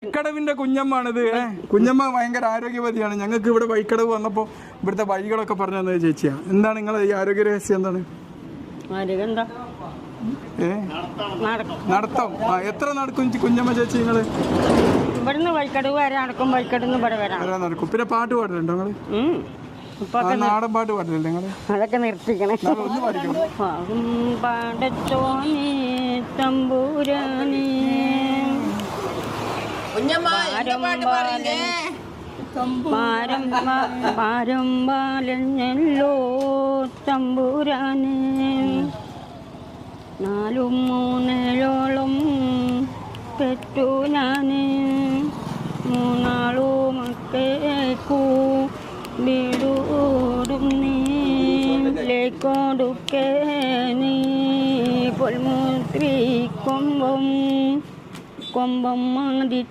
വൈക്കടവിന്റെ കുഞ്ഞമ്മാണിത്. കുഞ്ഞമ്മ ഭയങ്കര ആരോഗ്യവതിയാണ്. ഞങ്ങൾക്ക് ഇവിടെ വൈക്കടവ് വന്നപ്പോൾ ഇവിടുത്തെ വഴികളൊക്കെ പറഞ്ഞു തന്നത് ചേച്ചിയാ. എന്താണ് നിങ്ങളെ ഈ ആരോഗ്യ രഹസ്യം? എന്താണ് നടത്തം? എത്ര നടക്കും കുഞ്ഞമ്മ ചേച്ചി നിങ്ങള്? ഇവിടുന്ന് വൈക്കടവ് വരെ നടക്കും, വൈക്കടന്ന് ഇവിടെ വരാം നടക്കും. പിന്നെ പാട്ട് പാടലുണ്ടോ നിങ്ങള്? നാടൻ പാട്ട് പാടില്ലേ നിങ്ങള്? അതൊക്കെ നിർത്തിക്കണേ. ഒന്ന് പാടിക്കണം. പാടത്തോനെ തമ്പൂരാനെ പാരമ്പാലഞ്ഞല്ലോ തമ്പൂരാനെ. 4 3 പെറ്റു ഞാന് 3 മക്കേക്കു വീടൂടും നീലേക്കൊടുക്കേ നീ പൊൽമുത്രി കൊമ്പം മാതി